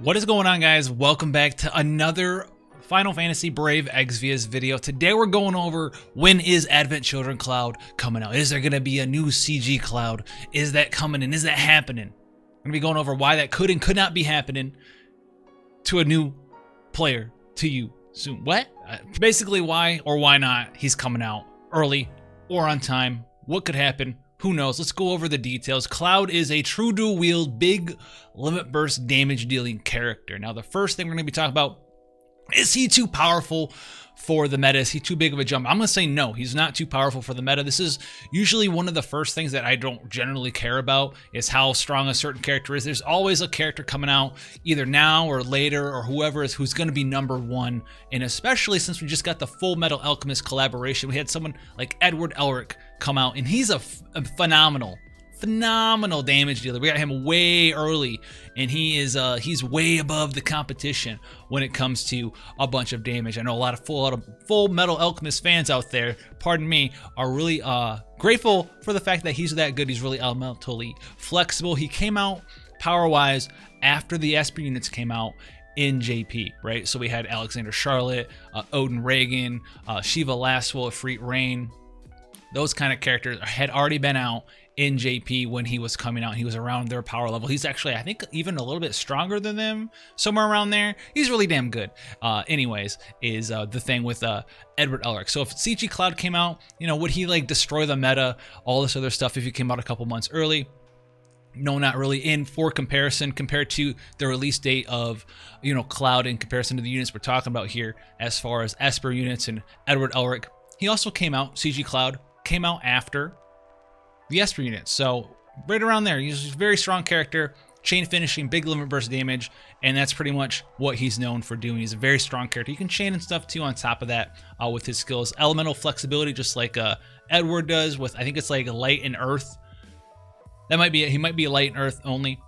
What is going on, guys? Welcome back to another Final Fantasy Brave Exvius video. Today we're going over when is Advent Children Cloud coming out. Is there going to be a new CG Cloud? Is that coming and is that happening? I'm going to be going over why that could and could not be happening to a new player to you soon. What? Basically why or why not he's coming out early or on time. What could happen? Who knows? Let's go over the details. Cloud is a true dual wield, big limit burst damage dealing character. Now, the first thing we're going to be talking about, is he too powerful for the meta? Is he too big of a jump? I'm going to say no, he's not too powerful for the meta. This is usually one of the first things that I don't generally care about is how strong a certain character is. There's always a character coming out either now or later or whoever is who's going to be number one. And especially since we just got the Full Metal Alchemist collaboration, we had someone like Edward Elric come out and he's a phenomenal damage dealer. We got him way early and he's way above the competition when it comes to a bunch of damage. I know a lot of Full Metal Alchemist fans out there, pardon me, are really grateful for the fact that he's that good. He's really elementally flexible. He came out power-wise after the Esper units came out in JP, right? So we had Alexander Charlotte, Odin Reagan, Shiva Laswell, Ifrit Rain. Those kind of characters had already been out in JP when he was coming out. He was around their power level. He's actually, I think, even a little bit stronger than them, somewhere around there. He's really damn good. Anyways, is the thing with Edward Elric. So if CG Cloud came out, you know, would he like destroy the meta, all this other stuff if he came out a couple months early? No, not really. In for comparison, compared to the release date of, you know, Cloud in comparison to the units we're talking about here, as far as Esper units and Edward Elric, he also came out, CG Cloud came out after the Esper units. So right around there, he's a very strong character, chain finishing, big limit burst damage, and that's pretty much what he's known for doing. He's a very strong character. He can chain and stuff too on top of that with his skills. Elemental flexibility, just like Edward does with, I think it's like light and earth. That might be it. He might be light and earth only.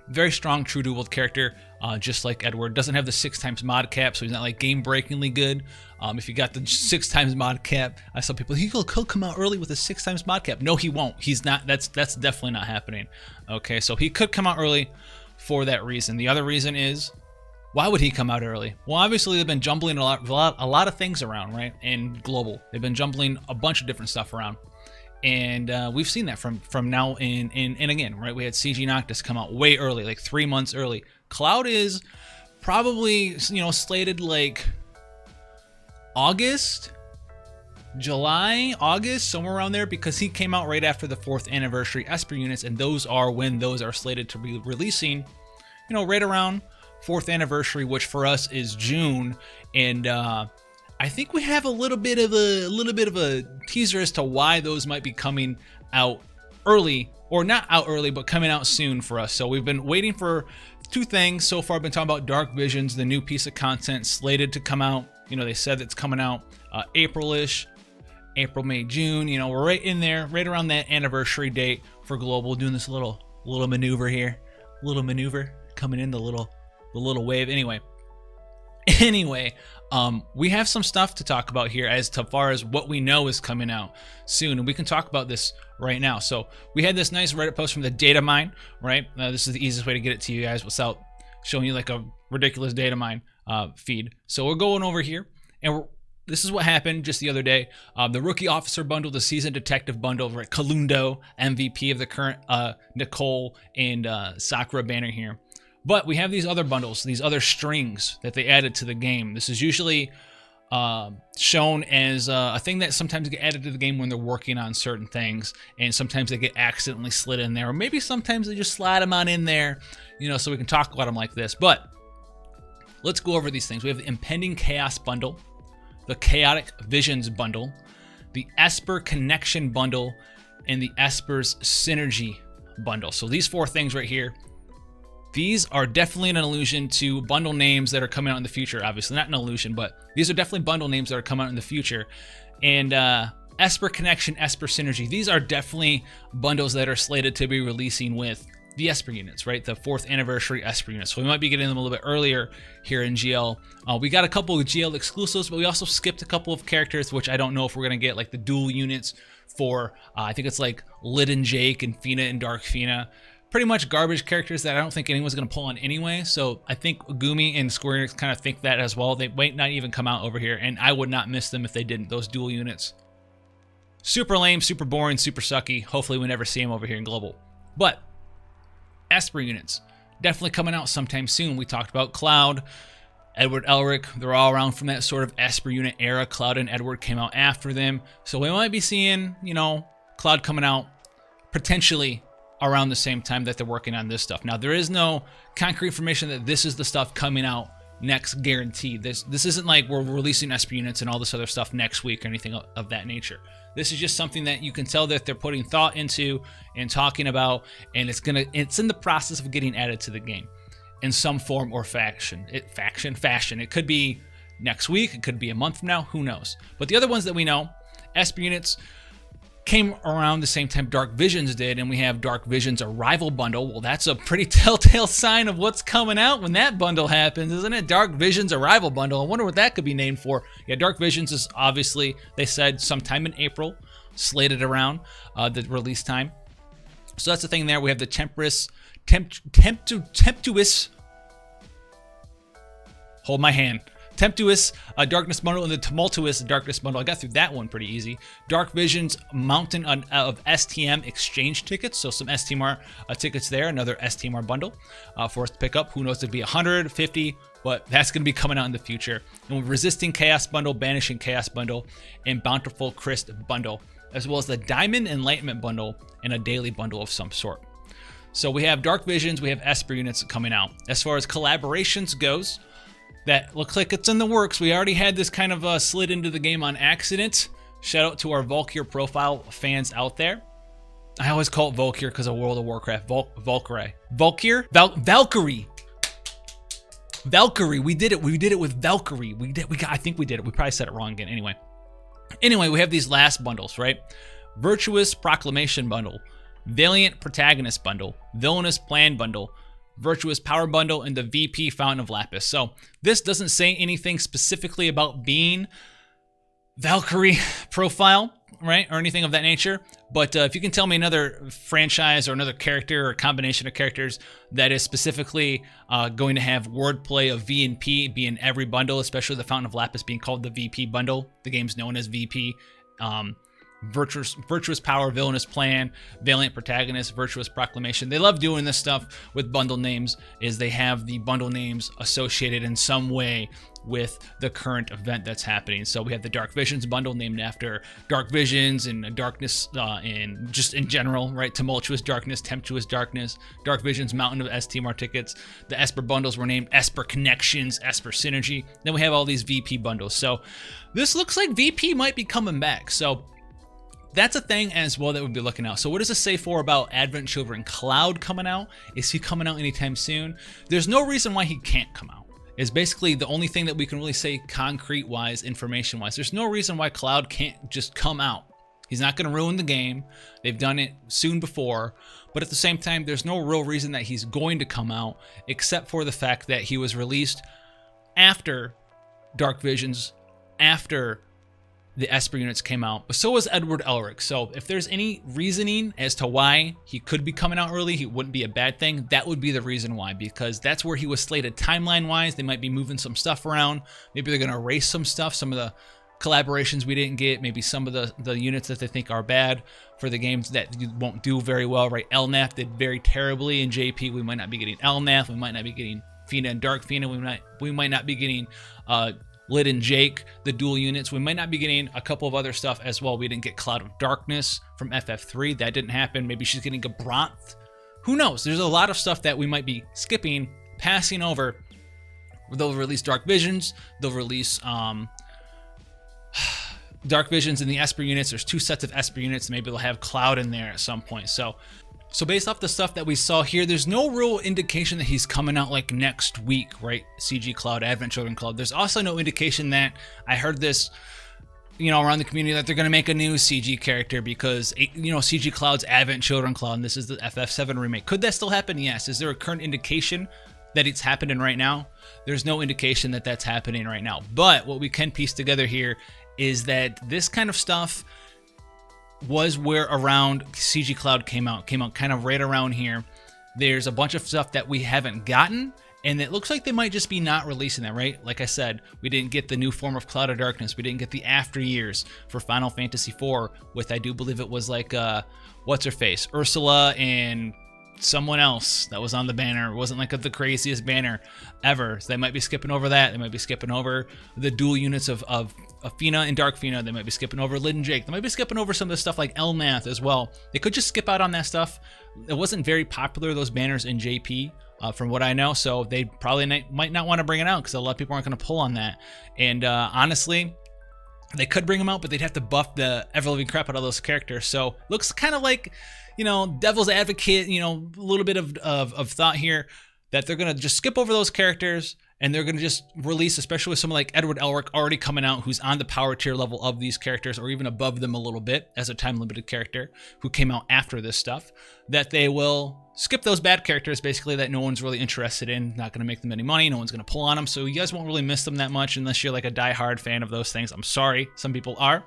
Very strong true dual wield character, just like Edward. Doesn't have the 6x mod cap, so he's not like game-breakingly good. If you got the 6x mod cap, I saw people, he'll come out early with a 6x mod cap. No, he won't. He's not. That's definitely not happening. Okay, so he could come out early for that reason. The other reason is, why would he come out early? Well, obviously they've been jumbling a lot of things around, right? And global, they've been jumbling a bunch of different stuff around. And we've seen that from now and again, right? We had CG Noctis come out way early, like 3 months early. Cloud is probably, you know, slated like August, July, August, somewhere around there, because he came out right after the 4th anniversary Esper units, and those are when those are slated to be releasing, you know, right around 4th anniversary, which for us is June. And I think we have a little bit of a teaser as to why those might be coming out early, or not out early, but coming out soon for us. So we've been waiting for 2 things so far. I've been talking about Dark Visions, the new piece of content slated to come out. You know, they said it's coming out April-ish, April, May, June. You know, we're right in there, right around that anniversary date for global. Doing this little maneuver here, coming in the little wave. Anyway, we have some stuff to talk about here as far as what we know is coming out soon, and we can talk about this right now. So we had this nice Reddit post from the Datamine, right? This is the easiest way to get it to you guys without showing you like a ridiculous Datamine feed. So we're going over here, and this is what happened just the other day. The Rookie Officer bundle, the Seasoned Detective bundle, right? Kalundo, MVP of the current Nicole and Sakura banner here. But we have these other bundles, these other strings that they added to the game. This is usually shown as a thing that sometimes get added to the game when they're working on certain things, and sometimes they get accidentally slid in there, or maybe sometimes they just slide them on in there, you know, so we can talk about them like this. But let's go over these things. We have the Impending Chaos bundle, the Chaotic Visions bundle, the Esper Connection bundle, and the Esper's Synergy bundle. So these 4 things right here, these are definitely an allusion to bundle names that are coming out in the future. Obviously not an illusion, but these are definitely bundle names that are coming out in the future. And Esper Connection, Esper Synergy, these are definitely bundles that are slated to be releasing with the Esper units, right? The 4th anniversary Esper units. So we might be getting them a little bit earlier here in GL. We got a couple of GL exclusives, but we also skipped a couple of characters, which I don't know if we're going to get, like the dual units for, I think it's like Lid and Jake and Fina and Dark Fina. pretty much garbage characters that I don't think anyone's going to pull on anyway. So I think Gumi and Square Enix kind of think that as well. They might not even come out over here, and I would not miss them if they didn't. Those dual units. Super lame, super boring, super sucky. Hopefully we never see them over here in Global. But Esper units, definitely coming out sometime soon. We talked about Cloud, Edward Elric. They're all around from that sort of Esper unit era. Cloud and Edward came out after them. So we might be seeing, you know, Cloud coming out potentially around the same time that they're working on this stuff. Now, there is no concrete information that this is the stuff coming out next guaranteed. This isn't like we're releasing Esper units and all this other stuff next week or anything of that nature. This is just something that you can tell that they're putting thought into and talking about, and it's in the process of getting added to the game in some form or fashion. It could be next week, it could be a month from now, who knows. But the other ones that we know, Esper units, came around the same time Dark Visions did, and we have Dark Visions Arrival Bundle. Well, that's a pretty telltale sign of what's coming out when that bundle happens, isn't it? Dark Visions Arrival Bundle. I wonder what that could be named for. Yeah, Dark Visions is obviously, they said, sometime in April, slated around the release time. So that's the thing there. We have the Tempestuous, hold my hand. Tempestuous Darkness Bundle and the Tumultuous Darkness Bundle. I got through that one pretty easy. Dark Visions Mountain of STM exchange tickets. So some STMR tickets there. Another STMR bundle for us to pick up. Who knows, it'd be 150, but that's going to be coming out in the future. And Resisting Chaos Bundle, Banishing Chaos Bundle, and Bountiful Christ Bundle, as well as the Diamond Enlightenment Bundle and a daily bundle of some sort. So we have Dark Visions, we have Esper units coming out. As far as collaborations goes, that looks like it's in the works. We already had this kind of slid into the game on accident. Shout out to our Valkyr profile fans out there. I always call it Valkyr because of World of Warcraft. Valkyrie. Valkyrie. We did it. We did it with Valkyrie. I think we did it. We probably said it wrong again. Anyway, we have these last bundles, right? Virtuous Proclamation Bundle, Valiant Protagonist Bundle, Villainous Plan Bundle, Virtuous Power Bundle, and the VP Fountain of Lapis. So this doesn't say anything specifically about being Valkyrie profile, right, or anything of that nature. But if you can tell me another franchise or another character or combination of characters that is specifically going to have wordplay of V and P be in every bundle, especially the Fountain of Lapis being called the VP bundle. The game's known as VP. Virtuous Power, Villainous Plan, Valiant Protagonist, Virtuous Proclamation. They love doing this stuff with bundle names, is they have the bundle names associated in some way with the current event that's happening. So we have the Dark Visions bundle named after Dark Visions and Darkness and just in general, right? Tumultuous Darkness, Tempestuous Darkness, Dark Visions Mountain of STMR tickets. The Esper bundles were named Esper Connections, Esper Synergy. Then we have all these VP bundles. So this looks like VP might be coming back. So that's a thing as well that we'll be looking out. So what does this say about Advent Children Cloud coming out? Is he coming out anytime soon? There's no reason why he can't come out. Is basically the only thing that we can really say concrete-wise, information-wise. There's no reason why Cloud can't just come out. He's not going to ruin the game. They've done it soon before. But at the same time, there's no real reason that he's going to come out, except for the fact that he was released after Dark Visions, after the Esper units came out, but so was Edward Elric. So if there's any reasoning as to why he could be coming out early, he wouldn't be a bad thing. That would be the reason why, because that's where he was slated timeline-wise. They might be moving some stuff around. Maybe they're going to erase some stuff, some of the collaborations we didn't get, maybe some of the units that they think are bad for the games that won't do very well, right? Elnath did very terribly in JP. We might not be getting Elnath. We might not be getting Fina and Dark Fina. We might not be getting Lid and Jake, the dual units. We might not be getting a couple of other stuff as well. We didn't get Cloud of Darkness from FF3. That didn't happen. Maybe she's getting a Bronth. Who knows? There's a lot of stuff that we might be skipping, passing over. They'll release Dark Visions. They'll release Dark Visions in the Esper units. There's 2 sets of Esper units. Maybe they'll have Cloud in there at some point. So based off the stuff that we saw here, there's no real indication that he's coming out like next week, right? CG Cloud, Advent Children Cloud. There's also no indication that, I heard this, around the community, that they're going to make a new CG character because, CG Cloud's Advent Children Cloud, and this is the FF7 Remake. Could that still happen? Yes. Is there a current indication that it's happening right now? There's no indication that that's happening right now. But what we can piece together here is that this kind of stuff was where around CG Cloud came out kind of right around here. There's a bunch of stuff that we haven't gotten, and it looks like they might just be not releasing that, right? Like I said, we didn't get the new form of Cloud of Darkness. We didn't get the After Years for Final Fantasy IV with, I do believe it was like, what's her face? Ursula and someone else that was on the banner. It wasn't like the craziest banner ever. So they might be skipping over that. They might be skipping over the dual units of Athena and Dark Fina. They might be skipping over Lid and Jake. They might be skipping over some of the stuff like Elnath as well. They could just skip out on that stuff. It wasn't very popular, those banners in JP. From what I know, so they probably might not want to bring it out because a lot of people aren't going to pull on that. And honestly, they could bring them out, but they'd have to buff the ever-living crap out of those characters. So looks kind of like, you know, devil's advocate, you know, a little bit of thought here that they're going to just skip over those characters and they're going to just release, especially with someone like Edward Elric already coming out, who's on the power tier level of these characters or even above them a little bit as a time-limited character who came out after this stuff, that they will skip those bad characters, basically, that no one's really interested in, not going to make them any money, no one's going to pull on them, so you guys won't really miss them that much unless you're like a die-hard fan of those things. I'm sorry, some people are.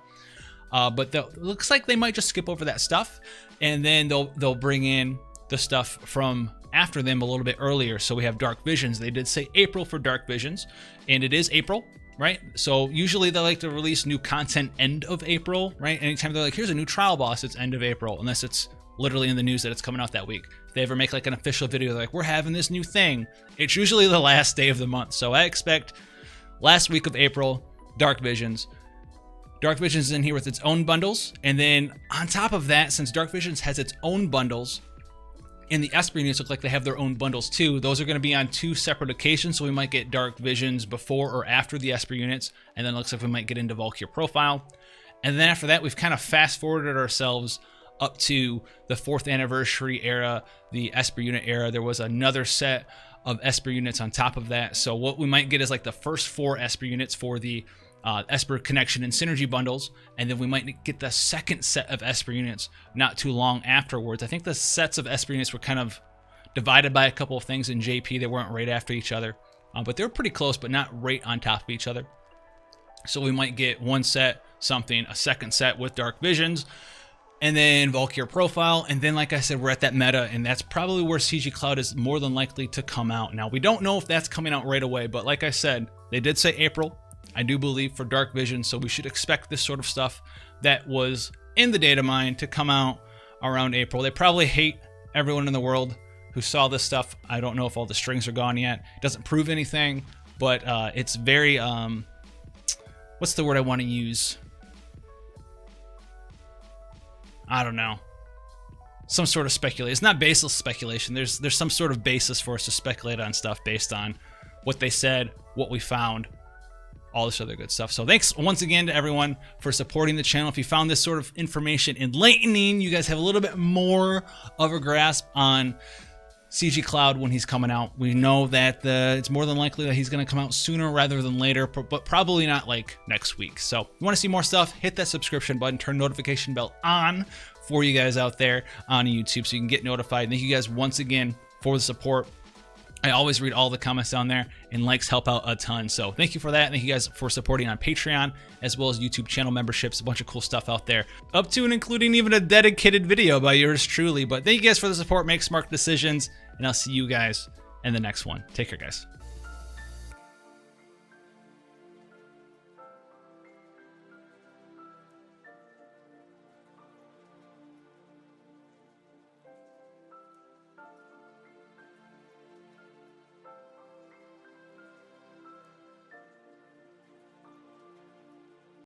But it looks like they might just skip over that stuff, and then they'll bring in the stuff from after them a little bit earlier. So we have Dark Visions. They did say April for Dark Visions, and it is April, right? So usually they like to release new content end of April, right? Anytime they're like, here's a new trial boss, it's end of April, unless it's literally in the news that it's coming out that week. If they ever make like an official video, they're like, we're having this new thing, it's usually the last day of the month. So I expect last week of April, Dark Visions. Dark Visions is in here with its own bundles. And then on top of that, since Dark Visions has its own bundles, and the Esper units look like they have their own bundles too, those are going to be on 2 separate occasions. So we might get Dark Visions before or after the Esper units. And then it looks like we might get into Valkyr Profile. And then after that, we've kind of fast forwarded ourselves up to the 4th anniversary era, the Esper unit era. There was another set of Esper units on top of that. So what we might get is like the first 4 Esper units for the Esper Connection and Synergy bundles, and then we might get the second set of Esper units not too long afterwards. I think the sets of Esper units were kind of divided by a couple of things in JP. They weren't right after each other, but they were pretty close, but not right on top of each other. So we might get one set, something, a second set with Dark Visions, and then Valkyr Profile, and then like I said, we're at that meta, and that's probably where CG Cloud is more than likely to come out. Now, we don't know if that's coming out right away, but like I said, they did say April, I do believe, for Dark Vision, so we should expect this sort of stuff that was in the Datamine to come out around April. They probably hate everyone in the world who saw this stuff. I don't know if all the strings are gone yet. It doesn't prove anything, but it's very, what's the word I want to use? I don't know. Some sort of speculation. It's not baseless speculation. There's some sort of basis for us to speculate on stuff based on what they said, what we found, all this other good stuff. So thanks once again to everyone for supporting the channel. If you found this sort of information enlightening, you guys have a little bit more of a grasp on CG Cloud when he's coming out. We know that it's more than likely that he's going to come out sooner rather than later, but probably not like next week. So if you want to see more stuff, hit that subscription button, turn notification bell on for you guys out there on YouTube so you can get notified. Thank you guys once again for the support. I always read all the comments down there, and likes help out a ton. So thank you for that. Thank you guys for supporting on Patreon, as well as YouTube channel memberships. A bunch of cool stuff out there, up to and including even a dedicated video by yours truly. But thank you guys for the support. Make smart decisions, and I'll see you guys in the next one. Take care, guys.